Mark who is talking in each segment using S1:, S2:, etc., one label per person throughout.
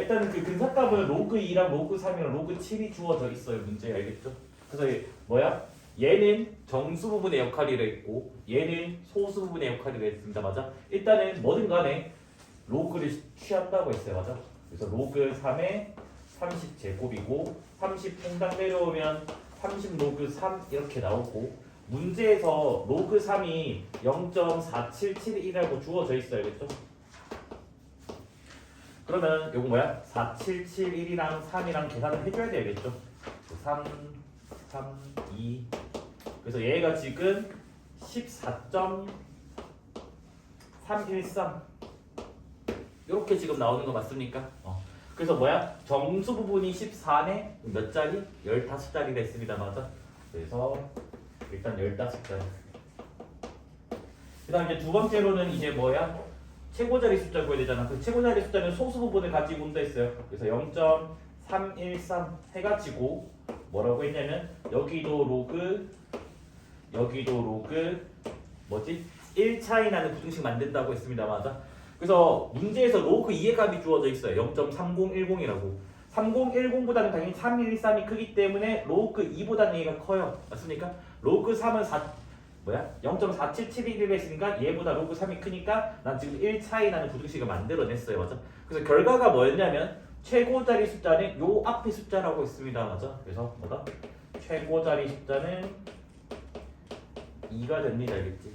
S1: 일단은 그 근사값은 로그 2랑 로그 3이랑 로그 7이 주어져 있어요. 문제 알겠죠? 그래서 이게 뭐야? 얘는 정수 부분의 역할이라 했고 얘는 소수 부분의 역할이라 했습니다. 맞아? 일단은 뭐든 간에 로그를 취한다고 했어요. 맞아? 그래서 로그 3의 30제곱이고 30 통당 내려오면 30 로그 3 이렇게 나오고 문제에서 로그 3이 0.4771이라고 주어져 있어요. 알겠죠? 그러면 요거 뭐야? 4771이랑 3이랑 계산을 해줘야 되겠죠? 3, 2 그래서 얘가 지금 14.313 이렇게 지금 나오는 거 맞습니까? 그래서 뭐야? 정수 부분이 14네 몇 자리? 15자리가 있습니다. 맞아? 그래서 일단 15자리. 그 다음 이제 두 번째로는 이제 뭐야? 최고자리 숫자 구해야 되잖아. 그 최고자리 숫자는 소수 부분을 가지고 온다 했어요. 그래서 0.313 해가지고 뭐라고 했냐면 여기도 로그 뭐지? 1차이 나는 부등식 만든다고 했습니다. 맞아? 그래서 문제에서 로그 2의 값이 주어져 있어요. 0.3010이라고. 3010보다는 당연히 313이 크기 때문에 로그 2보다는 얘가 커요. 맞습니까? 로그 3은 0.4771을 했으니까 얘보다 로그 3이 크니까 난 지금 1차이 나는 부등식을 만들어냈어요. 맞아? 그래서 결과가 뭐였냐면 최고자리 숫자는 요 앞에 숫자라고 했습니다. 맞아? 그래서 뭐다? 최고자리 숫자는 2가 됩니다. 알겠지?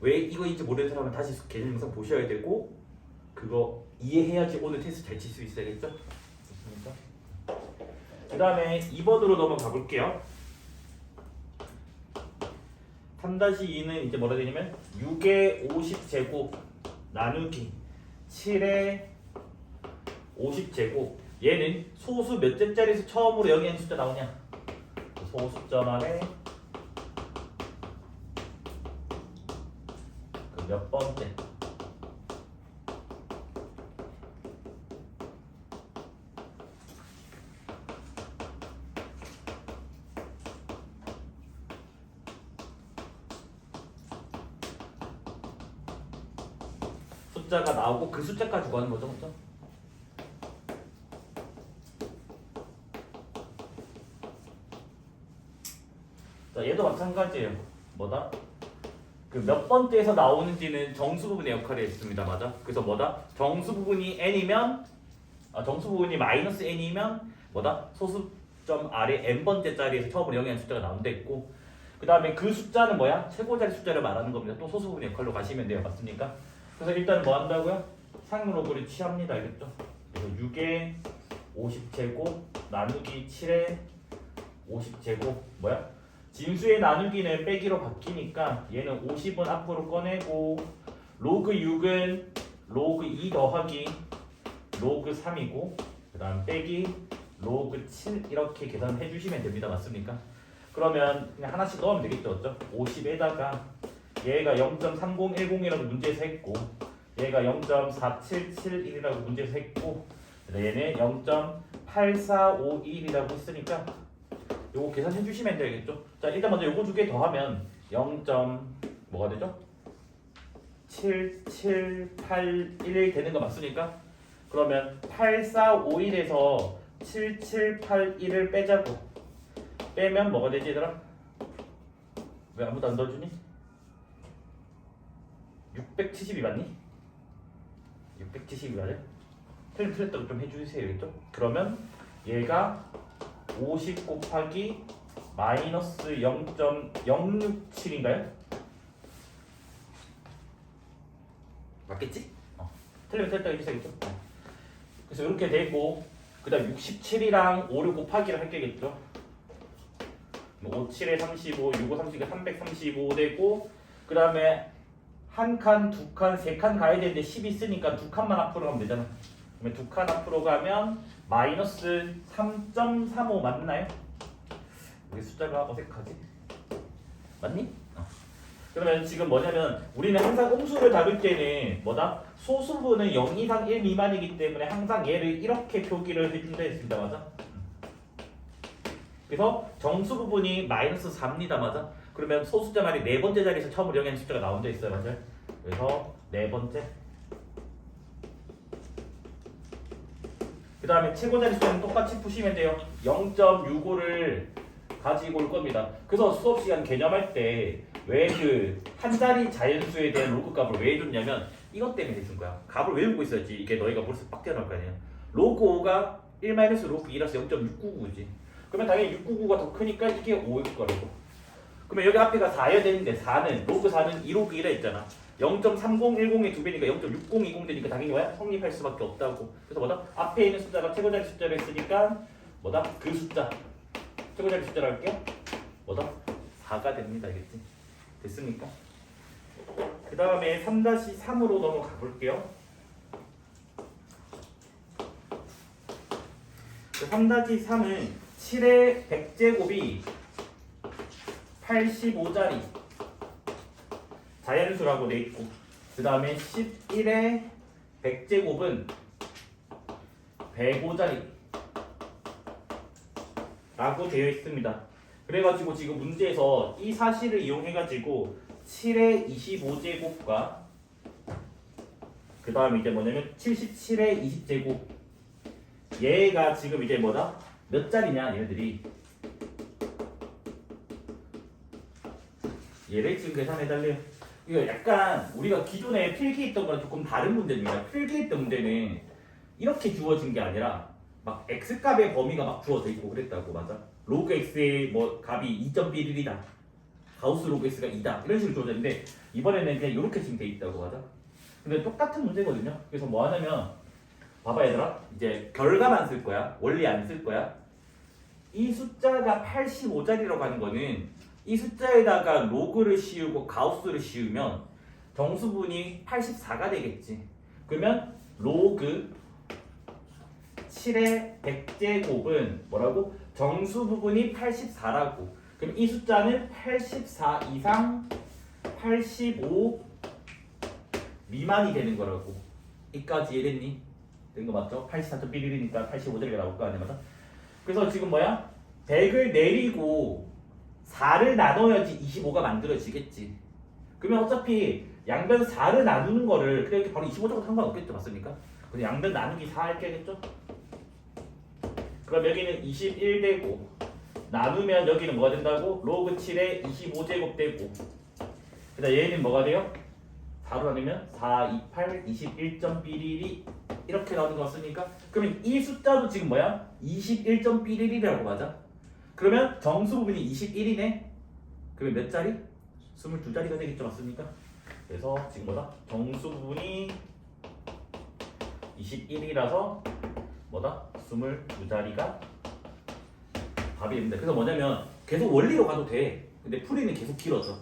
S1: 왜 이거인지 모르는 사람은 다시 개념 영상 보셔야 되고 그거 이해해야지 오늘 테스트 잘 칠 수 있어야겠죠? 좋습니까? 그 다음에 2번으로 넘어가 볼게요. 3-2는 이제 뭐라 되냐면 6의 50제곱 나누기 7의 50제곱 얘는 소수 몇 째짜리에서 처음으로 여기 숫자 나오냐? 소수점안에 그 몇 번째 숫자가 나오고 그 숫자까지 구하는 거죠, 그렇죠? 자, 얘도 마찬가지예요. 뭐다? 그 몇 번째에서 나오는지는 정수 부분의 역할이 있습니다. 맞아? 그래서 뭐다? 정수 부분이 n이면 정수 부분이 마이너스 n이면 뭐다? 소수점 아래 n번째 자리에서 처음으로 영이라는 숫자가 나온다 했고 그 다음에 그 숫자는 뭐야? 최고자리 숫자를 말하는 겁니다. 또 소수 부분의 역할로 가시면 돼요. 맞습니까? 그래서 일단 뭐 한다고요? 상로그를 취합니다. 알겠죠? 그래서 6의 50제곱 나누기 7의 50제곱 뭐야? 진수의 나누기는 빼기로 바뀌니까 얘는 50은 앞으로 꺼내고 로그 6은 로그 2 더하기 로그 3이고 그 다음 빼기 로그 7 이렇게 계산해 주시면 됩니다. 맞습니까? 그러면 그냥 하나씩 넣으면 되겠죠. 어쩌? 50에다가 얘가 0.3010이라고 문제에서 했고 얘가 0.4771이라고 문제에서 했고 얘는 0.8451이라고 했으니까 요거 계산해 주시면 되겠죠. 자, 일단 먼저 요거 두 개 더하면 0. 뭐가 되죠? 7781 되는 거 맞습니까? 그러면 8451에서 7781을 빼자고. 빼면 뭐가 되지 얘들아? 왜 아무도 안 넣어주니? 672 맞니? 672 맞아요? 틀렸다고 좀 해주세요. 알겠죠? 그러면 얘가 50 곱하기 마이너스 0.067인가요? 맞겠지? 틀리면 틀렸다고 해주세요. 그래서 이렇게 되고 그 다음 67이랑 5를 곱하기를 할 게겠죠? 5, 7에 35, 6, 5, 30가 335 되고 그 다음에 한 칸, 두 칸, 세 칸 가야 되는데 10 있으니까 두 칸만 앞으로 가면 되잖아. 그러면 두 칸 앞으로 가면 마이너스 3.35 맞나요? 왜 숫자가 어색하지? 맞니? 그러면 지금 뭐냐면 우리는 항상 음수를 다룰 때는 뭐다? 소수분은 0 이상 1 미만이기 때문에 항상 얘를 이렇게 표기를 해준다 했습니다. 맞아? 그래서 정수 부분이 마이너스 4입니다. 맞아? 그러면 소수자 말이 네 번째 자리에서 처음으로 영의 숫자가 나온다 있어요. 맞아요? 그래서 네 번째 그 다음에 최고 자릿수는 똑같이 푸시면 돼요. 0.65를 가지고 올 겁니다. 그래서 수업 시간 개념할 때 왜 그 한 자리 자연수에 대한 로그 값을 왜 줬냐면 이것 때문에 해준 거야. 값을 외우고 있어야지 이게 너희가 머릿속에 빡 튀어나올 거 아니야. 로그 5가 1 마이너스 로그 2라서 0.699지. 그러면 당연히 699가 더 크니까 이게 5일 거라고. 그러면 여기 앞에가 4여야 되는데 4는 로그 4는 2 로그 1에 있잖아. 0.3010의 2배니까 0.6020 되니까 당연히 뭐야? 성립할 수밖에 없다고. 그래서 뭐다? 앞에 있는 숫자가 최고자리 숫자로 했으니까 뭐다? 그 숫자 최고자리 숫자로 할게요. 뭐다? 4가 됩니다. 알겠지? 됐습니까? 그 다음에 3-3으로 넘어가 볼게요. 3-3은 7의 100제곱이 85자리 자연수라고 돼 있고, 그 다음에 11의 100제곱은 105자리 라고 되어 있습니다. 그래가지고 지금 문제에서 이 사실을 이용해가지고 7의 25제곱과 그 다음에 이제 뭐냐면 77의 20제곱 얘가 지금 이제 뭐다? 몇 자리냐 얘네들이 얘를 지금 계산해달래요. 이거 약간 우리가 기존에 필기했던 거랑 조금 다른 문제입니다. 필기했던 문제는 이렇게 주어진 게 아니라 막 x값의 범위가 막 주어져 있고 그랬다고. 맞아? 로그 x의 뭐 값이 2.11이다. 가우스 로그 x가 2다. 이런 식으로 주어져 있는데 이번에는 그냥 이렇게 지금 돼 있다고. 맞아? 근데 똑같은 문제거든요. 그래서 뭐 하냐면 봐봐 얘들아. 이제 결과만 쓸 거야. 원리 안 쓸 거야. 이 숫자가 85자리라고 하는 거는 이 숫자에다가 로그를 씌우고 가우스를 씌우면 정수분이 84가 되겠지. 그러면 로그 7의 100제곱은 뭐라고? 정수 부분이 84라고. 그럼 이 숫자는 84 이상 85 미만이 되는 거라고. 이까지 이해됐니? 된 거 맞죠? 84.11이니까 85자리가 나올 거 아니야, 맞아? 그래서 지금 뭐야? 100을 내리고 4를 나눠야지 25가 만들어지겠지. 그러면 어차피 양변 4를 나누는 거를 그냥 이렇게 바로 25적으로 상관없겠죠, 맞습니까? 그래서 양변 나누기 4 이렇게 하겠죠? 그럼 여기는 21 되고 나누면 여기는 뭐가 된다고? 로그 7에 25제곱 되고 그 다음 얘는 뭐가 돼요? 4로 나누면 4, 28, 21.11이 이렇게 나오는 거 같으니까 그러면 이 숫자도 지금 뭐야? 21.11이라고 맞아? 그러면 정수 부분이 21이네? 그러면 몇 자리? 22자리가 되겠죠, 맞습니까? 그래서 지금 뭐다? 정수 부분이 21이라서 뭐다? 22자리가 답이 됩니다. 그래서 뭐냐면 계속 원리로 가도 돼. 근데 풀이는 계속 길어져.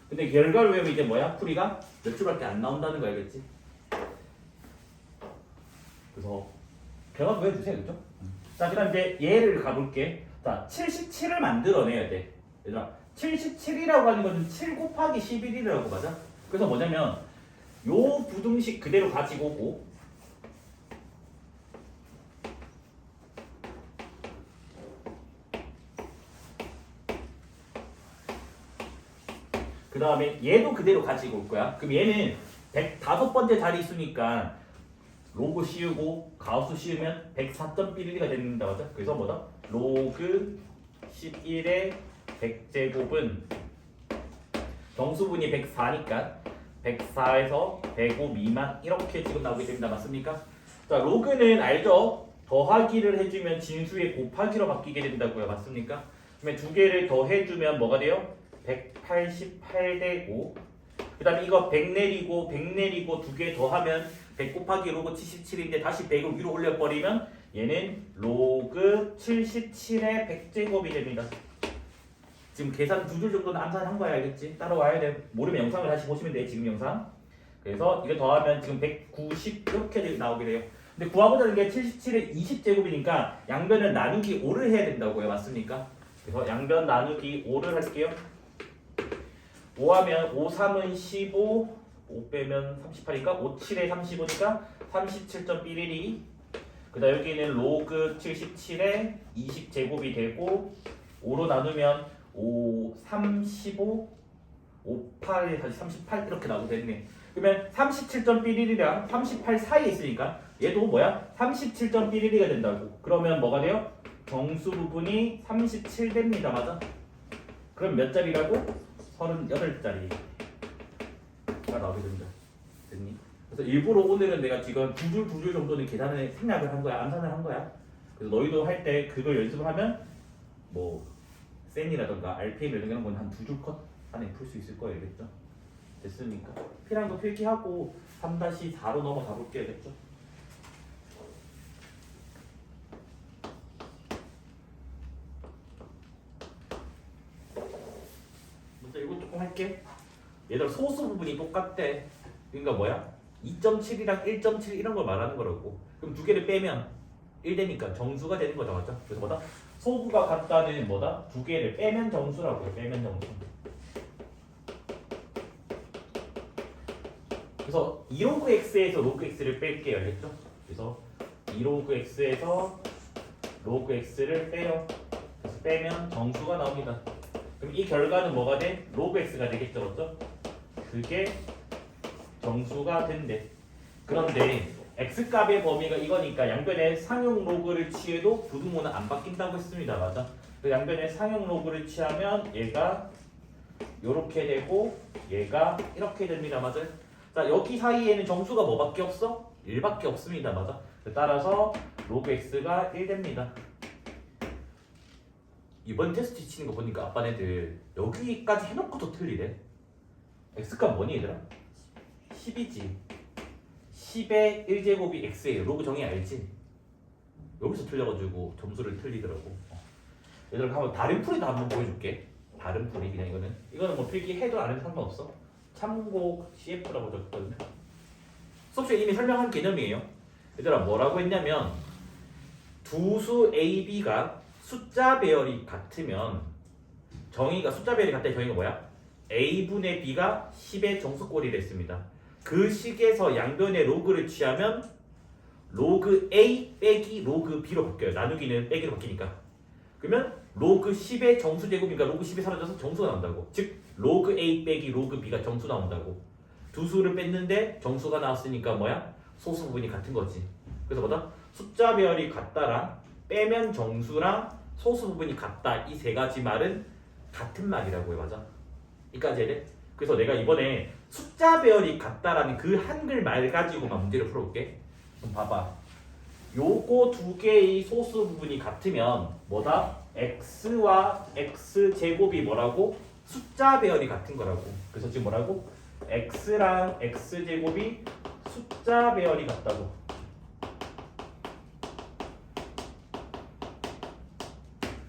S1: 근데 결과를 외우면 이제 뭐야? 풀이가 몇 줄밖에 안 나온다는 거 알겠지? 그래서 결과 외워주세요. 그죠? 자, 그 다음 이제 얘를 가볼게. 자, 77을 만들어내야 돼. 얘들아, 77이라고 하는 것은 7 곱하기 11이라고 맞아? 그래서 뭐냐면 요 부등식 그대로 가지고 오고 그 다음에 얘도 그대로 가지고 올 거야. 그럼 얘는 105번째 자리수니까 로그 씌우고 가우스 씌우면 104.11가 됩니다. 맞아? 그래서 뭐다? 로그 11의 100제곱은 정수분이 104니까 104에서 105 미만 이렇게 지금 나오게 됩니다. 맞습니까? 자, 로그는 알죠? 더하기를 해주면 진수의 곱하기로 바뀌게 된다고요. 맞습니까? 그러면 두 개를 더해주면 뭐가 돼요? 188 되고 그 다음에 이거 100 내리고 100 내리고 두 개 더하면 100 곱하기 로그 77인데 다시 100을 위로 올려버리면 얘는 로그 77의 100제곱이 됩니다. 지금 계산 두 줄 정도는 암산한 거야. 알겠지? 따라와야 돼. 모르면 영상을 다시 보시면 돼. 지금 영상. 그래서 이거 더하면 지금 190 이렇게 나오게 돼요. 근데 구하고자 게 77의 20제곱이니까 양변을 나누기 5를 해야 된다고요. 맞습니까? 그래서 양변 나누기 5를 할게요. 5하면 5, 3은 15, 5 빼면 38이니까 5, 7에 35니까 37.11이 그 다음 여기는 로그 77에 20제곱이 되고 5로 나누면 5, 3, 15, 5, 8에 다시 38 이렇게 나오게 됐네. 그러면 37.11이랑 38 사이에 있으니까 얘도 뭐야? 37.11가 된다고. 그러면 뭐가 돼요? 정수 부분이 37 됩니다. 맞아? 그럼 몇 자리라고? 38자리가 나오게 된다. 됐니? 그래서 일부러 오늘은 내가 지금 두 줄 정도는 계산을 생략을 한 거야. 암산을 한 거야. 그래서 너희도 할 때 그걸 연습을 하면 뭐 센이라던가 RPM 이런 건 한 두 줄 컷 안에 풀 수 있을 거예요. 알겠죠? 됐습니까? 필요한 거 필기하고 3-4로 넘어가 볼게요. 됐죠? 먼저 이거 조금 할게. 얘들 소수 부분이 똑같대. 그러니까 뭐야? 2.7이랑 1.7 이런 걸 말하는 거라고. 그럼 두 개를 빼면 1 되니까 정수가 되는 거다. 맞죠? 그래서 뭐다? 소수가 같다는 뭐다? 두 개를 빼면 정수라고요. 빼면 정수. 그래서 2로그 x에서 로그 x를 뺄게요. 알겠죠? 그래서 2로그 x에서 로그 x를 빼요. 그래서 빼면 정수가 나옵니다. 그럼 이 결과는 뭐가 돼? 로그 x가 되겠죠. 맞죠? 그게 정수가 된대. 그런데 x값의 범위가 이거니까 양변에 상용 로그를 취해도 부등호는 안 바뀐다고 했습니다. 맞아? 그 양변에 상용 로그를 취하면 얘가 이렇게 되고 얘가 이렇게 됩니다. 맞아요? 자, 여기 사이에는 정수가 뭐밖에 없어? 1밖에 없습니다. 맞아? 따라서 로그 x가 1 됩니다. 이번 테스트 치는 거 보니까 아빠네들 여기까지 해놓고도 틀리래. x값 뭐니 얘들아? 10이지. 10의 1제곱이 x예요. 로그 정의 알지? 여기서 틀려가지고 점수를 틀리더라고. 얘들아 한번 다른 풀이도 한번 보여줄게. 다른 풀이 그냥 이거는 뭐 필기해도 안 해도 상관없어. 참고 CF라고 적었거든요. 수업시에 이미 설명한 개념이에요. 얘들아 뭐라고 했냐면 두 수 A, B가 숫자 배열이 같으면 정의가 숫자 배열이 같다의 정의가 뭐야? A분의 B가 10의 정수꼴이라 했습니다. 그 식에서 양변의 로그를 취하면 로그 A 빼기 로그 B로 바뀌어요. 나누기는 빼기로 바뀌니까. 그러면 로그 10의 정수제곱이니까 로그 10이 사라져서 정수가 나온다고. 즉 로그 A 빼기 로그 B가 정수 나온다고. 두 수를 뺐는데 정수가 나왔으니까 뭐야? 소수 부분이 같은 거지. 그래서 뭐다? 숫자 배열이 같다랑 빼면 정수랑 소수 부분이 같다. 이 세 가지 말은 같은 말이라고요. 맞아? 이까지 해야 돼? 그래서 내가 이번에 숫자 배열이 같다라는 그 한글 말 가지고만 문제를 풀어볼게. 그럼 봐봐. 요거 두 개의 소수 부분이 같으면 뭐다? x와 x제곱이 뭐라고? 숫자 배열이 같은 거라고. 그래서 지금 뭐라고? x랑 x제곱이 숫자 배열이 같다고.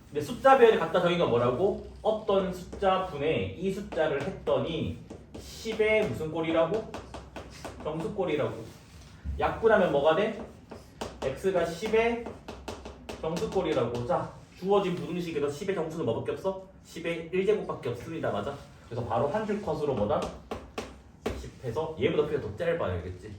S1: 근데 숫자 배열이 같다 정의가 뭐라고? 어떤 숫자 분에 이 숫자를 했더니 10의 무슨 꼴이라고? 정수꼴이라고. 약분하면 뭐가 돼? x가 10의 정수꼴이라고. 자, 주어진 부등식에서 10의 정수는 뭐밖에 없어? 10의 1제곱밖에 없습니다. 맞아? 그래서 바로 한 줄 컷으로 뭐다? 10 해서 얘보다 피가 더 짧아요. 알겠지?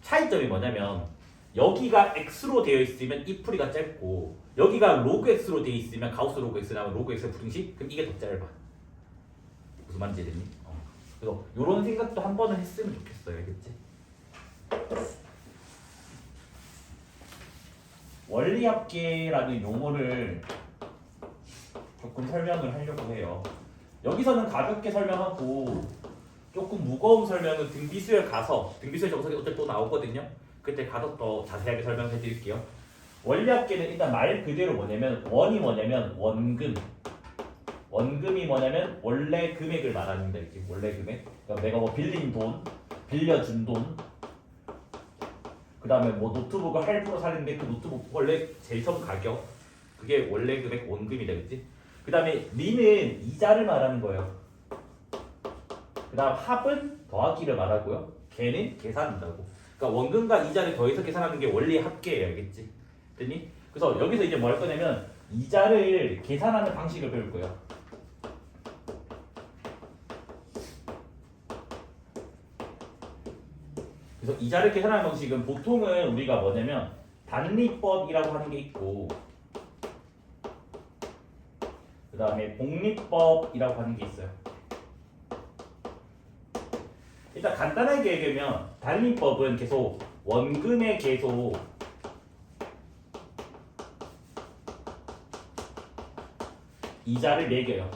S1: 차이점이 뭐냐면 여기가 x로 되어 있으면 이 풀이가 짧고 여기가 로그 x로 되어 있으면 가우스 로그 x 나오면 로그 x의 부등식? 그럼 이게 더 짧아. 무슨 말인지 이해됐니? 그래서 이런 생각도 한 번은 했으면 좋겠어요. 알겠지? 원리합계라는 용어를 조금 설명을 하려고 해요. 여기서는 가볍게 설명하고 조금 무거운 설명은 등비수열 가서 등비수열 정석이 어차피 또 나오거든요. 그때 가서 더 자세하게 설명해 드릴게요. 원리합계는 일단 말 그대로 뭐냐면 원이 뭐냐면 원금. 원금이 뭐냐면 원래 금액을 말합니다. 이렇게 원래 금액. 그러니까 내가 뭐 빌린 돈, 빌려준 돈. 그 다음에 뭐 노트북을 할부로 사는데 그 노트북 원래 제일 처음 가격. 그게 원래 금액 원금이다, 그치? 그 다음에 리는 이자를 말하는 거예요. 그 다음 합은 더하기를 말하고요. 걔는 계산한다고. 그러니까 원금과 이자를 더해서 계산하는 게 원리 합계예요. 알겠지? 됐니? 그래서 여기서 이제 뭐 할 거냐면 이자를 계산하는 방식을 배울 거예요. 그래서 이자를 계산하는 방식은 보통은 우리가 뭐냐면 단리법이라고 하는 게 있고 그 다음에 복리법이라고 하는 게 있어요. 일단 간단하게 얘기하면 단리법은 계속 원금에 계속 이자를 매겨요.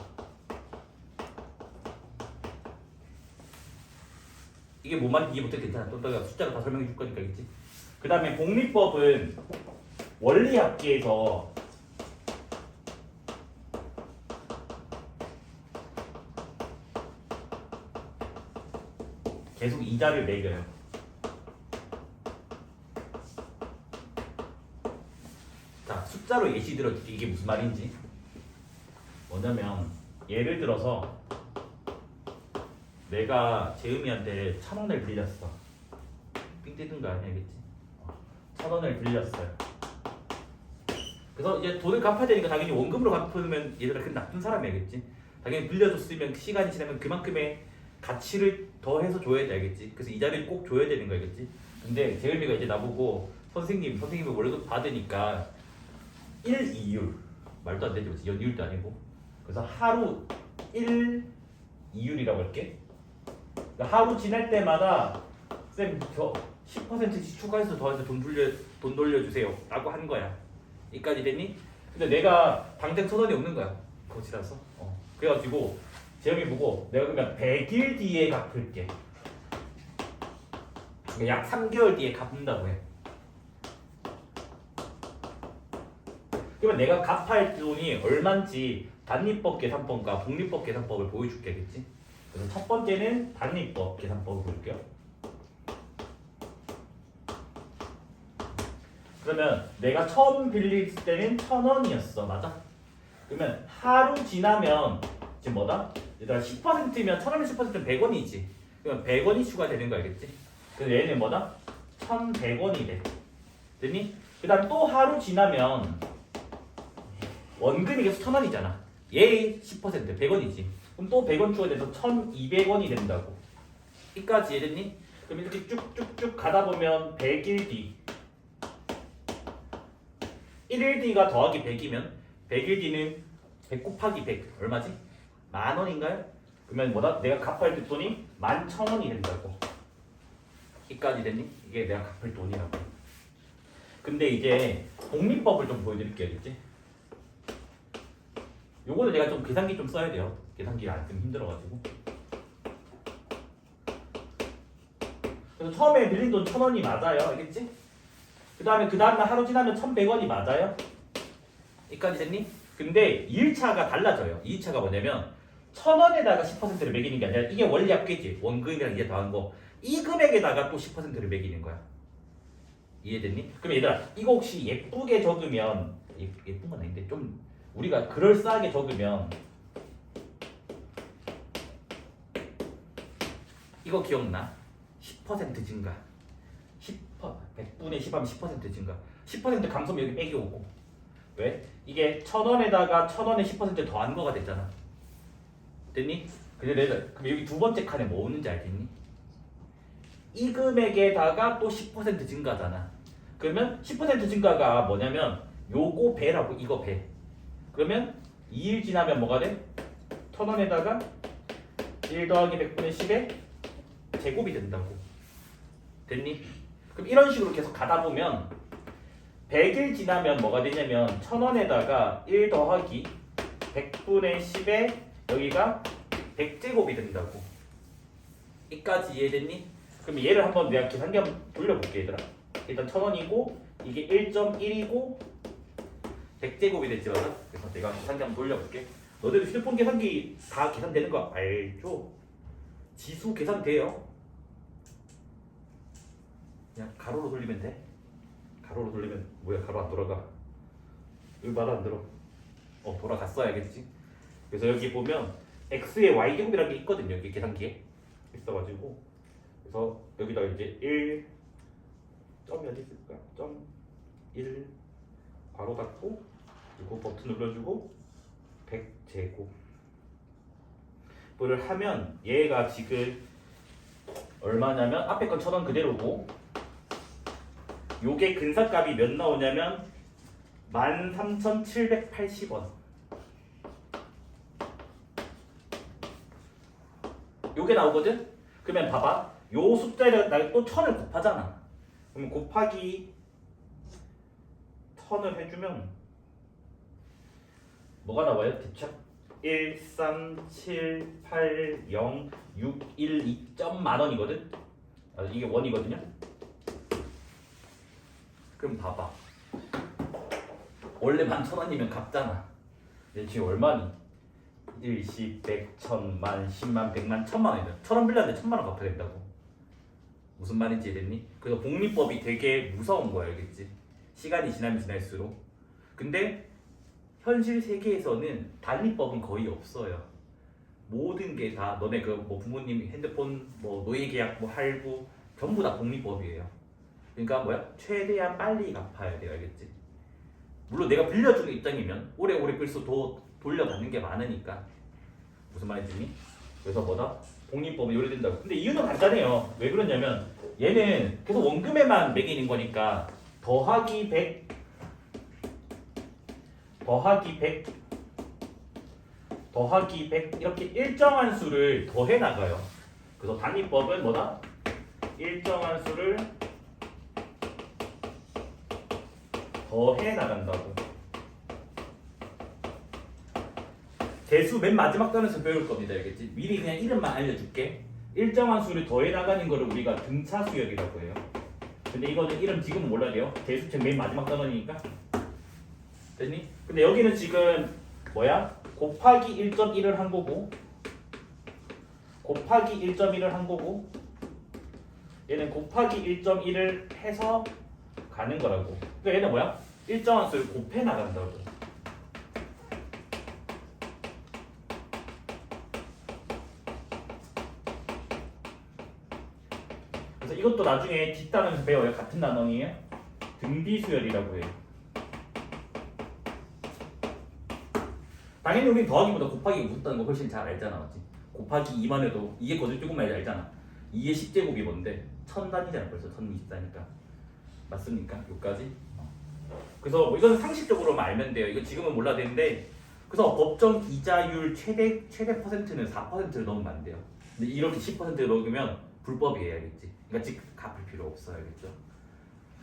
S1: 이게 뭔 말인지 이해 못해도 괜찮아. 또 내가 숫자로 다 설명해 줄 거니까 알겠지? 그 다음에 복리법은 원리합계에서 계속 이자를 매겨요. 자, 숫자로 예시 들어줄게. 이게 무슨 말인지. 뭐냐면 예를 들어서 내가 재음이한테 1,000원을 빌렸어. 삥 뜯은 거 아니겠지? 1,000원을 빌렸어요. 그래서 이제 돈을 갚아야 되니까 당연히 원금으로 갚으면 얘들아 그 나쁜 사람이겠지. 당연히 빌려줬으면 시간이 지나면 그만큼의 가치를 더해서 줘야 돼, 알겠지? 그래서 이자를 꼭 줘야 되는 거겠지? 근데 재음이가 이제 나보고 선생님이 월급 받으니까 1, 2율 말도 안 되지, 연이율도 아니고. 그래서 하루 1, 2율이라고 할게. 그러니까 하루 지날 때마다 쌤 저 10%씩 추가해서 더해서 돈 돌려주세요 라고 한 거야. 이까지 됐니? 근데 내가 당장 1,000원이 없는 거야. 거지라서. 그래가지고 재영이 보고 내가 그러면 100일 뒤에 갚을게. 그러니까 약 3개월 뒤에 갚는다고 해. 그러면 내가 갚아야 할 돈이 얼마인지 단위법 계산법과 복리법 계산법을 보여줄게, 겠지? 그래서 첫 번째는 단위법 계산법을 보여줄게요. 그러면 내가 처음 빌릴 때는 1,000원이었어, 맞아? 그러면 하루 지나면 지금 뭐다? 얘들아 10%면 1,000원에 10%면 100원이지. 그러면 100원이 추가되는 거 알겠지? 그래서 얘는 뭐다? 1,100원이 돼. 됐니? 그 다음 또 하루 지나면 원금이 계속 1,000원이잖아. 얘 10% 100원이지. 그럼 또 100원 추가돼서 1,200원이 된다고. 이까지 이해됐니? 그럼 이렇게 쭉쭉쭉 가다 보면 100일 뒤 1일 뒤가 더하기 100이면 100일 뒤는 100 곱하기 100 얼마지? 10,000원인가요? 그러면 뭐다? 내가 갚아야 될 돈이 11,000원이 된다고. 이까지 됐니? 이게 내가 갚을 돈이라고. 근데 이제 복리법을 좀 보여드릴게요, 알겠지? 요거는 내가 좀 계산기 좀 써야 돼요. 계산기 안 쓰면 힘들어가지고. 그래서 처음에 빌린 돈 1,000원이 맞아요, 알겠지? 그 다음날 하루 지나면 1,100원이 맞아요. 이까지 됐니? 근데 2일차가 달라져요. 2일차가 뭐냐면 1,000원에다가 10%를 매기는 게 아니라 이게 원리 합계지. 원금이랑 이제 더한 거. 이 금액에다가 또 10%를 매기는 거야. 이해됐니? 그럼 얘들아 이거 혹시 예쁘게 적으면 예쁜 건 아닌데 좀 우리가 그럴싸하게 적으면 이거 기억나? 10% 증가. 100분의 10 하면 10% 증가. 10% 감소면 여기 빼기 오고. 왜? 이게 1,000원에다가 1,000원에 10% 더한 거가 됐잖아. 됐니? 그럼 여기 두 번째 칸에 뭐 오는지 알겠니? 이 금액에다가 또 10% 증가잖아. 그러면 10% 증가가 뭐냐면 요거 배라고. 이거 배. 그러면 2일 지나면 뭐가 돼? 1,000원에다가 1 더하기 100분의 10에 제곱이 된다고. 됐니? 그럼 이런 식으로 계속 가다 보면 100일 지나면 뭐가 되냐면 1,000원에다가 1 더하기 100분의 10에 여기가 100제곱이 된다고. 이까지 이해됐니? 그럼 얘를 한번 내가 계산기 한번 돌려볼게, 얘들아. 일단 1,000원이고 이게 1.1이고 100제곱이 됐지, 맞아? 그래서 내가 계산기 한번 돌려볼게. 너네도 휴대폰 계산기 다 계산되는 거 알죠? 지수 계산돼요. 그냥 가로로 돌리면 돼. 가로로 돌리면 뭐야, 가로 안 돌아가. 여기 말 안 들어. 돌아갔어야겠지. 그래서 여기 보면 x의 y제곱이라는 게 있거든요. 여기 계산기에 있어가지고 그래서 여기다가 이제 1 점이 어디 있을까? 점 1 괄호 닫고 이거 버튼 눌러주고 100제곱 를 하면 얘가 지금 얼마냐면 앞에 건 1,000원 그대로고 요게 근사값이 몇 나오냐면 13,780원. 요게 나오거든? 그러면 봐봐. 요 숫자에다가 또 1,000을 곱하잖아. 그럼 곱하기 1000을 해주면 뭐가 나와요? 대략 1, 3, 7, 8, 0, 6, 1, 2만 원이거든? 이게 원이거든요? 그럼 봐봐. 원래 11,000원이면 갚잖아. 근데 지금 얼마니? 1, 10, 100, 1000만, 10만, 100만, 1000만 원이다. 1,000원 빌렸는데 1000만 원 갚아야 된다고. 무슨 말인지 이해됐니? 그래서 복리법이 되게 무서운 거야, 알겠지? 시간이 지나면 지날수록. 근데 현실 세계에서는 단리법은 거의 없어요. 모든 게 다 너네 그 뭐 부모님 핸드폰 뭐 노예 계약 뭐 할부 전부 다 복리법이에요. 그러니까 뭐야? 최대한 빨리 갚아야 돼요, 알겠지? 물론 내가 빌려주는 입장이면 오래오래 끌수 더 돌려받는 게 많으니까. 무슨 말인지? 그래서 뭐다? 복리법은 요래된다고. 근데 이유는 간단해요. 왜 그러냐면 얘는 계속 원금에만 매기는 거니까 더하기 100 더하기 100 더하기 100 이렇게 일정한 수를 더해 나가요. 그래서 단위법은 뭐다? 일정한 수를 더해 나간다고. 대수 맨 마지막 단에서 배울 겁니다. 알겠지? 미리 그냥 이름만 알려줄게. 일정한 수를 더해 나가는 거를 우리가 등차 수열이라고 해요. 근데 이거는 이름 지금은 몰라야 돼요. 대수책 맨 마지막 단원이니까. 됐니? 근데 여기는 지금 뭐야? 곱하기 1.1을 한 거고 곱하기 1.1을 한 거고 얘는 곱하기 1.1을 해서 가는 거라고. 그러니까 얘는 뭐야? 일정한 수를 곱해 나간다고. 그래서 이것도 나중에 뒷단원에서 배워요. 같은 단원이에요. 등비수열이라고 해요. 당연히 우린 더하기보다 곱하기가 무섭다는 거 훨씬 잘 알잖아, 맞지? 곱하기 2만 해도 이게 거들 조금만 해도 알잖아. 2의 10제곱이 뭔데? 1000단위잖아, 벌써 1024니까. 맞습니까? 여기까지? 그래서 뭐 이거는 상식적으로만 알면 돼요. 이거 지금은 몰라도 되는데, 그래서 법정 이자율 최대 퍼센트는 4%를 넣으면 안 돼요. 근데 이렇게 10%를 넣으면 불법이에요, 알겠지? 그러니까 즉 갚을 필요 없어요, 알겠죠?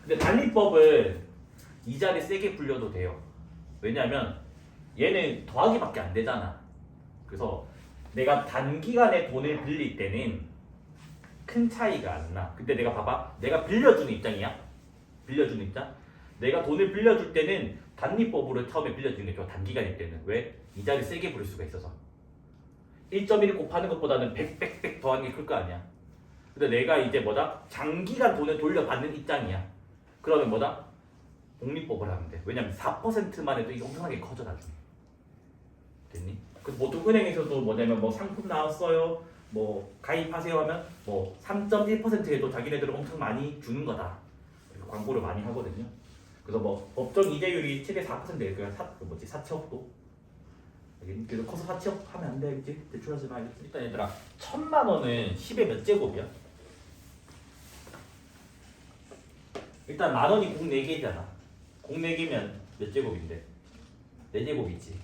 S1: 근데 단리법은 이자를 세게 불려도 돼요. 왜냐하면 얘는 더하기밖에 안 되잖아. 그래서 내가 단기간에 돈을 빌릴 때는 큰 차이가 안 나. 근데 내가 봐봐. 내가 빌려주는 입장이야. 빌려주는 입장. 내가 돈을 빌려줄 때는 단리법으로 처음에 빌려주는 게 좋아. 단기간일 때는. 왜? 이자를 세게 부를 수가 있어서. 1.1을 곱하는 것보다는 100 더하는 게 클 거 아니야. 근데 내가 이제 뭐다? 장기간 돈을 돌려받는 입장이야. 그러면 뭐다? 복리법을 하면 돼. 왜냐면 4%만 해도 이게 엄청나게 커져 나중에. 됐니? 그래서 보통 은행에서도 뭐냐면 뭐 상품 나왔어요. 뭐 가입하세요 하면 뭐 3.1%에도 자기네들은 엄청 많이 주는 거다. 이렇게 광고를 많이 하거든요. 그래서 뭐 법정 이자율이 최대 4%예요. 그러니까 사채업도. 그래서 커서 사채업 하면 안 되겠지? 대출하지 말겠지? 일단 얘들아 1000만 원은 10의 몇 제곱이야? 일단 만 원이 공 4개잖아. 공 4개면 몇 제곱인데? 4제곱이지.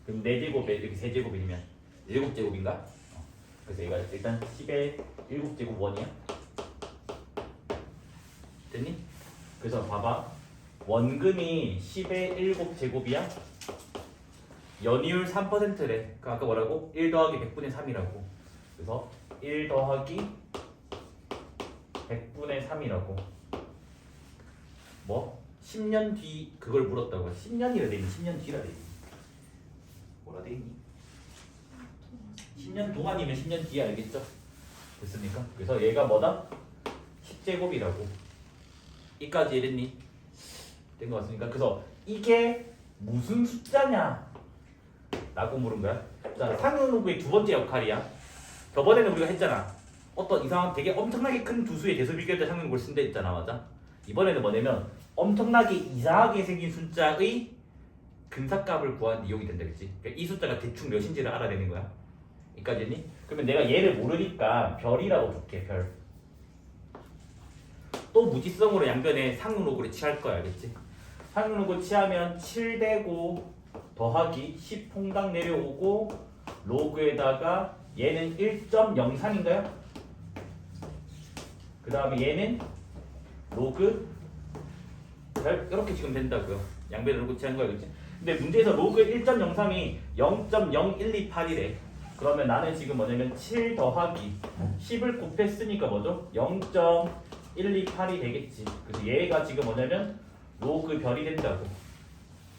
S1: 그럼 4제곱에 이렇게 3제곱이면 7제곱인가? 그래서 얘가 일단 10의 7제곱 원이야. 됐니? 그래서 봐봐. 원금이 10의 7제곱이야. 연이율 3%래. 그 아까 뭐라고? 1 더하기 100분의 3이라고. 그래서 1 더하기 100분의 3이라고. 뭐? 10년 뒤 그걸 물었다고. 10년이라 되니 10년 뒤라 되니. 뭐라 되니? 10년 동안이면 10년 뒤에 알겠죠? 됐습니까? 그래서 얘가 뭐다? 10제곱이라고. 이까지 이랬니? 된 것 같습니까? 그래서 이게 무슨 숫자냐? 라고 물은 거야. 자, 상응호구의 두 번째 역할이야. 저번에는 우리가 했잖아. 어떤 이상한 되게 엄청나게 큰 두 수의 대수 비교할 때 상응호구를 쓴다 했잖아, 맞아? 이번에는 뭐냐면 엄청나게 이상하게 생긴 숫자의 근사값을 구하는 이용이 된다, 그렇지? 그러니까 이 숫자가 대충 몇인지를 알아내는 거야. 여기까지니? 그러면 내가 얘를 모르니까 별이라고 줄게, 별. 또 무지성으로 양변에 상응호구를 취할 거야, 알겠지? 상응호구 취하면 7대고 더하기 10 퐁당 내려오고 로그에다가 얘는 1.03인가요? 그 다음에 얘는 로그 이렇게 지금 된다고요. 양변을 놓고 취한 거야, 그렇지? 근데 문제에서 로그 1.03이 0.0128이래. 그러면 나는 지금 뭐냐면 7 더하기 10을 곱했으니까 뭐죠? 0.128이 되겠지. 그래서 얘가 지금 뭐냐면 로그 별이 된다고.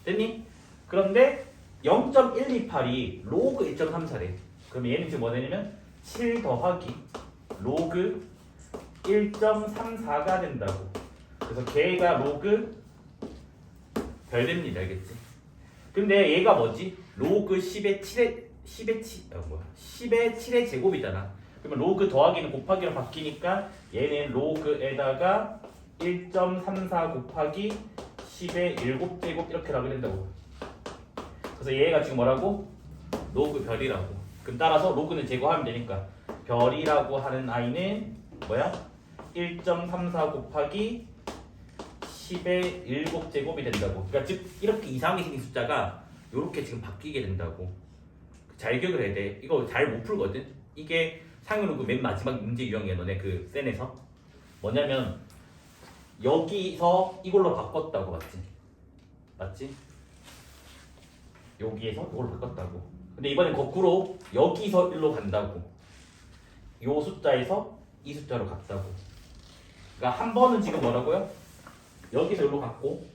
S1: 됐니? 그런데 0.128이 로그 1.34래. 그럼 얘는 지금 뭐냐면 7 더하기 로그 1.34가 된다고. 그래서 걔가 로그 별 됩니다. 알겠지? 근데 얘가 뭐지? 로그 10의 7의 제곱이잖아. 그러면 로그 더하기는 곱하기로 바뀌니까 얘는 로그에다가 1.34 곱하기 10의 7제곱 이렇게 하게 된다고. 그래서 얘가 지금 뭐라고? 로그 별이라고. 그럼 따라서 로그는 제거하면 되니까 별이라고 하는 아이는 뭐야? 1.34 곱하기 10의 7제곱이 된다고. 그러니까 즉 이렇게 이상하게 생긴 숫자가 이렇게 지금 바뀌게 된다고. 잘 기억을 해야 돼. 이거 잘 못 풀거든. 이게 상윤 그 맨 마지막 문제 유형이야. 너네 그 센에서 뭐냐면 여기서 이걸로 바꿨다고. 맞지? 맞지? 여기에서 이걸로 바꿨다고. 근데 이번엔 거꾸로 여기서 1로 간다고. 요 숫자에서 이 숫자로 갔다고. 그러니까 한 번은 지금 뭐라고요? 여기서 여기로 갔고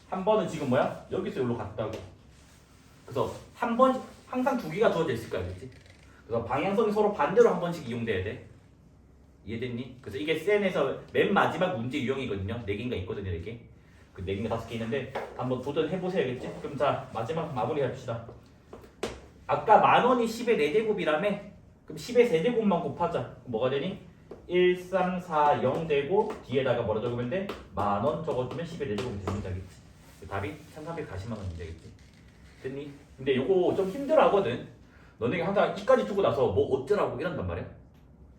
S1: 한 번은 지금 뭐야? 여기서 여기로 갔다고. 그래서 한 번 항상 두 개가 주어져 있을 거야, 그렇지? 그래서 방향성이 서로 반대로 한 번씩 이용돼야 돼. 이해됐니? 그래서 이게 센에서 맨 마지막 문제 유형이거든요. 4개인가 있거든요, 4개. 그 4개인가 5개 있는데 한번 도전해 보셔야겠지? 그럼 자 마지막 마무리 합시다. 아까 10,000원이 10의 4제곱이라며? 그럼 10의 세제곱만 곱하자. 그럼 뭐가 되니? 1340 되고 뒤에다가 뭐라 적으면 돼? 10,000원 적어주면 10의 4제곱이 됩니다. 그치? 답이 1,440만 원이 되겠지. 됐니? 근데 요거 좀 힘들어 하거든. 너네가 항상 이까지 주고 나서 뭐 어쩌라고 이런단 말이야.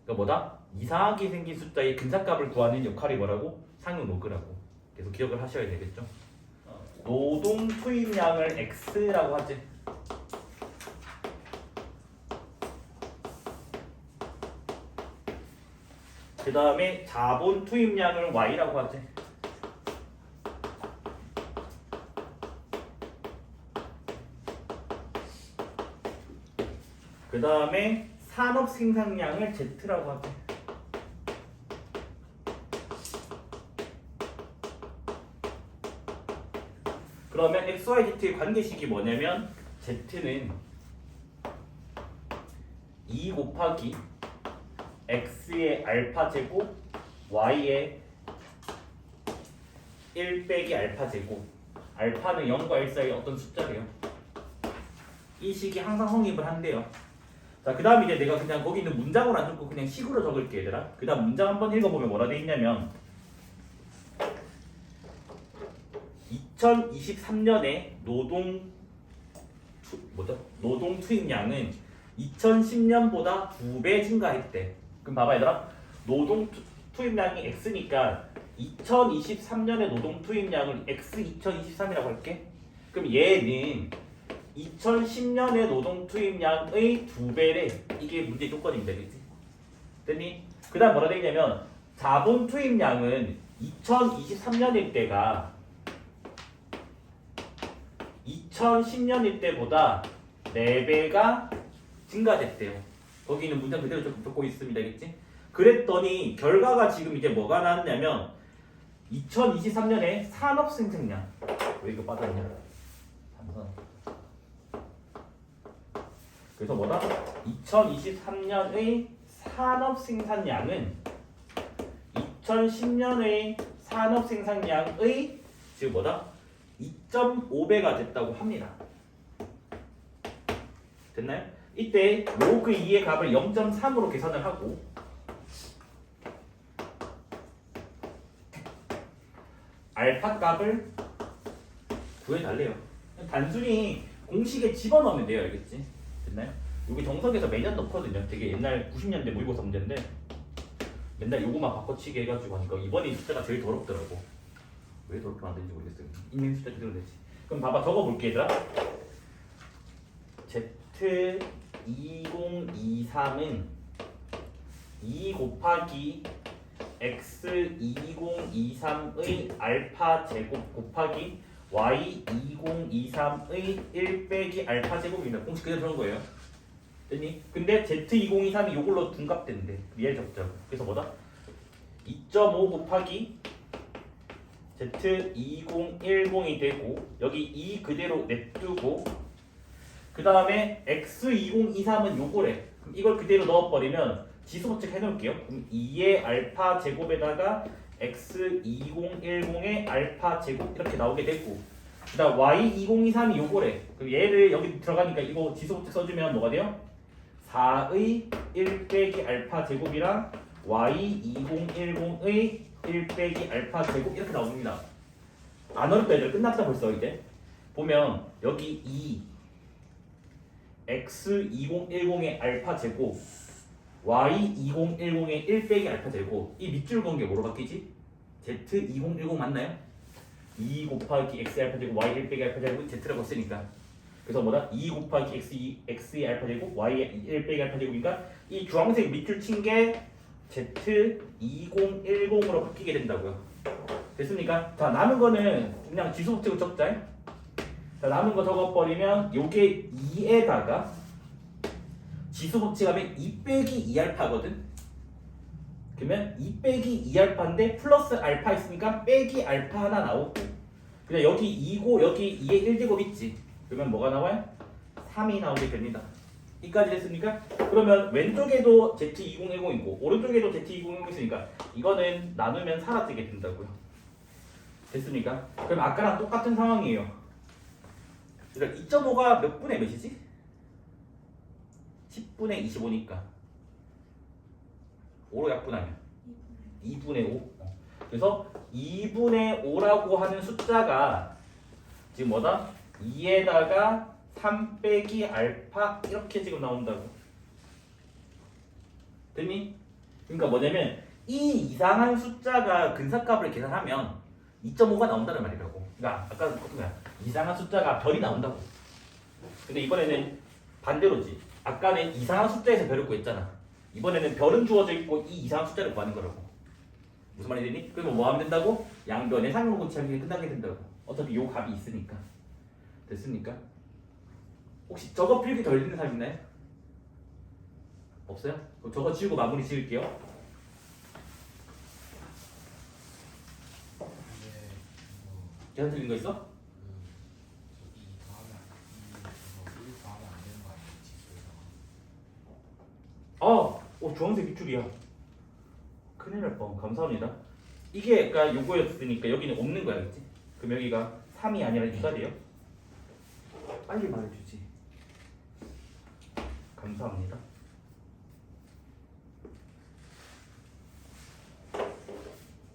S1: 그러니까 뭐다? 이상하게 생긴 숫자의 근사값을 구하는 역할이 뭐라고? 상용 로그라고. 계속 기억을 하셔야 되겠죠. 노동 투입량을 X라고 하지. 그 다음에 자본 투입량을 Y라고 하지. 그 다음에 산업 생산량을 Z라고 하지. 그러면 XYZ의 관계식이 뭐냐면 Z는 2 곱하기 X의 알파 제곱 Y의 1 빼기 알파 제곱. 알파는 0과 1 사이의 어떤 숫자래요. 이 식이 항상 성립을 한대요. 자, 그 다음 이제 내가 그냥 거기 있는 문장을 안 적고 그냥 식으로 적을게, 얘들아. 그 다음 문장 한번 읽어보면 뭐라 돼 있냐면 2023년에 노동 투입량은 2010년보다 2배 증가했대. 그럼 봐봐, 얘들아. 노동 투입량이 X니까 2023년의 노동 투입량을 X 2023이라고 할게. 그럼 얘는 2010년의 노동 투입량의 2배래. 이게 문제 조건입니다. 그치? 됐니? 그 다음 뭐라 되냐면 자본 투입량은 2023년일 때가 2010년일 때보다 4배가 증가됐대요. 거기는 문장 그대로 적고 있습니다. 그치? 그랬더니 결과가 지금 이제 뭐가 나왔냐면 2023년에 산업 생산량. 왜 이거 빠졌냐? 그래서 뭐다? 2023년의 산업 생산량은 2010년의 산업 생산량의 지금 뭐다? 2.5배가 됐다고 합니다. 됐나요? 이때 로그 2의 값을 0.3으로 계산을 하고 알파 값을 구해달래요. 단순히 공식에 집어넣으면 돼요. 알겠지? 됐나요? 여기 정석에서 매년 넣거든요. 되게 옛날 90년대 모의고사 문제인데 맨날 요거만 바꿔치기 해가지고 하니까 이번에 이 숫자가 제일 더럽더라고. 왜 더럽게 만드는지 모르겠어요. 있는 숫자 그대로 내지. 그럼 봐봐, 적어볼게 얘들아. Z2023은 2 곱하기 x2023의 알파 제곱 곱하기 y2023의 1 빼기 알파 제곱입니다. 공식 그대로 그런 거예요. 됐니? 근데 z2023이 이걸로 둔갑된대. 얘를 적자고. 그래서 뭐다? 2.5 곱하기 z2010이 되고 여기 2 그대로 냅두고 그 다음에 x2023은 요거래. 그럼 이걸 그대로 넣어버리면 지수법칙 해놓을게요. 그럼 2의 알파 제곱에다가 x2010의 알파 제곱 이렇게 나오게 되고 그 다음 y2023이 요거래. 그럼 얘를 여기 들어가니까 이거 지수법칙 써주면 뭐가 돼요? 4의 1 빼기 알파 제곱이랑 y2010의 1 빼기 알파 제곱 이렇게 나옵니다. 안 어렵다 얘들. 끝났다 벌써. 이제 보면 여기 2 x2010의 알파 제곱 y2010의 1 빼기 알파 제곱 이 밑줄 건 게 뭐로 바뀌지? z2010 맞나요? 2 곱하기 x 알파 제곱 y 1 빼기 알파 제곱 z라고 쓰니까 그래서 뭐다? 2 곱하기 x의 알파 제곱 y의 1 빼기 알파 제곱이니까 이 주황색 밑줄 친 게 z2010으로 바뀌게 된다고요. 됐습니까? 자 남은 거는 그냥 지수법칙으로 적자. 자 남은 거 적어버리면 요게 2에다가 지수법칙하면 2 빼기 2알파거든. 그러면 2 빼기 2알파인데 플러스 알파 있으니까 빼기 알파 하나 나오고 그냥 여기 2고 여기 2의 1제곱 있지. 그러면 뭐가 나와요? 3이 나오게 됩니다. 이까지 됐습니까? 그러면 왼쪽에도 Z2010이고 오른쪽에도 Z2010 있으니까 이거는 나누면 사라지게 된다고요. 됐습니까? 그럼 아까랑 똑같은 상황이에요. 그러니까 2.5가 몇 분의 몇이지? 10분의 25니까 5로 약분하면 2분의 5. 그래서 2분의 5라고 하는 숫자가 지금 뭐다? 2에다가 3 빼기 알파 이렇게 지금 나온다고. 됐니? 그러니까 뭐냐면 이 이상한 숫자가 근사값을 계산하면 2.5가 나온다는 말이라고. 그러니까 아까 어떤 거야? 이상한 숫자가 별이 나온다고. 근데 이번에는 반대로지. 아까는 이상한 숫자에서 별을 구했잖아. 이번에는 별은 주어져 있고 이 이상한 숫자를 구하는 거라고. 무슨 말이 되니? 그러면 뭐 하면 된다고? 양변의 상용 고치하면 끝나게 된다고. 어차피 요 값이 있으니까. 됐습니까? 혹시 저거 필기 덜 있는 사람 있나요? 없어요? 그럼 저거 지우고 마무리 지을게요. 계산 틀린 거 있어? 주황색 밑줄이야. 큰일 날 뻔. 감사합니다. 이게 그러니까 요거였으니까 여기는 없는 거야, 그치? 그럼 여기가 3이 아니라 2가 돼요? 빨리 말해주지. 감사합니다.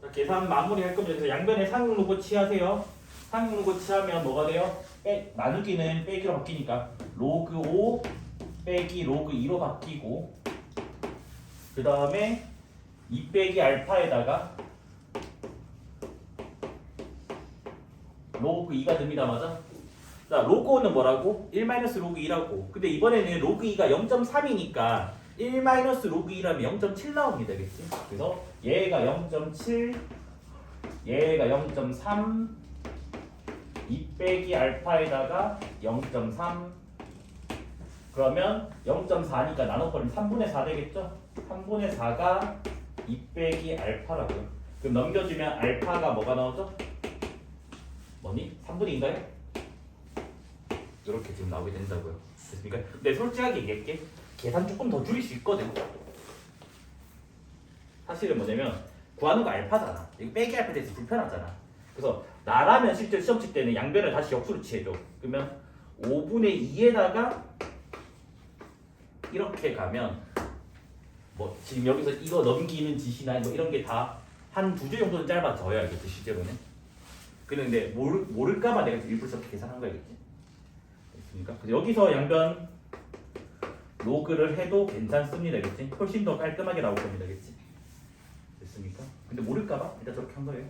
S1: 자, 계산 마무리 할 겁니다. 그래서 양변에 상용로 고치하세요. 상용로 고치하면 뭐가 돼요? 나누기는 빼기로 바뀌니까 로그 5 빼기 로그 2로 바뀌고 그 다음에 2 빼기 알파에다가 로그 2가 됩니다. 맞아? 자, 로그 5는 뭐라고? 1 로그 2라고. 근데 이번에는 로그 2가 0.3이니까 1 로그 2라면 0.7 나옵니다. 그치? 그래서 얘가 0.7 얘가 0.3 2 빼기 알파에다가 0.3 그러면 0.4니까 나눠버리면 3분의 4 되겠죠? 3분의 4가 2 빼기 알파라고요. 그럼 넘겨주면 알파가 뭐가 나오죠? 뭐니? 3분의 2인가요? 이렇게 지금 나오게 된다고요. 됐습니까? 근데 솔직하게 얘기할게. 계산 조금 더 줄일 수 있거든. 사실은 뭐냐면 구하는 거 알파잖아. 이거 빼기 알파 돼서 불편하잖아. 그래서 나라면 실제 시험 칠 때는 양변을 다시 역수로 취해줘. 그러면 5분의 2에다가 이렇게 가면 뭐 지금 여기서 이거 넘기는 짓이나 뭐 이런 게 다 한 2줄 정도는 짧아져야 알겠지 실제로는. 근데 모를까봐 내가 일부러 저렇게 계산한 거야겠지. 됐습니까? 그래서 여기서 양변 로그를 해도 괜찮습니다. 그치? 훨씬 더 깔끔하게 나올 겁니다. 그치? 됐습니까? 근데 모를까봐 일단 저렇게 한 거예요.